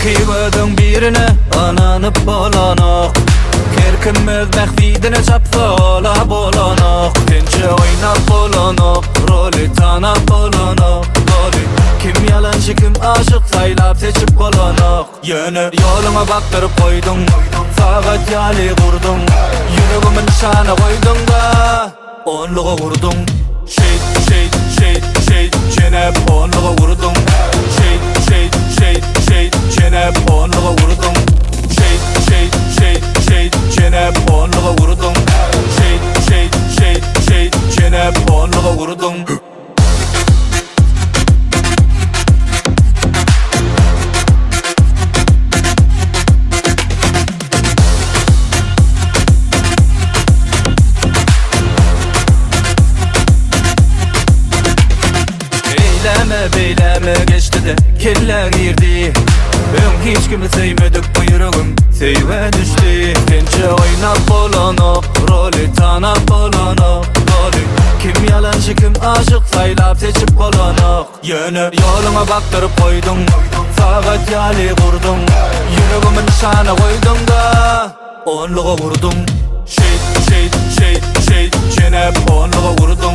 Kıybadın birine ananıp bolanok Kerkinmez mehvidine çapsa ola bolanok Tençe oynap bolanok Rolü tanap bolanok Kim yalancı kim aşık saylap seçip bolanok Yönü yoluma baktırıp koydun Fakat yali kurdun Yüreğimin şana koydun da Onluğa vurdun Şehit Cenab onluğa vurdun Şehit Cenab onluğa vurdun Şehit Cenab onluğa vurdun Şehit Cenab onluğa vurdun Beyleme geçti de kelle girdi Ben hiç kimi sevmedik bu yüreğim Seyve düştü Tençe oynap bolanok Rolü tanap bolanok Kim yalancı kim aşık saylap seçip bolanok Yönü yoluma baktırıp koydun Fakat yali kurdun Yüreğimin şana koydun da Onluğa vurdun Şehit Cenab onluğa vurdun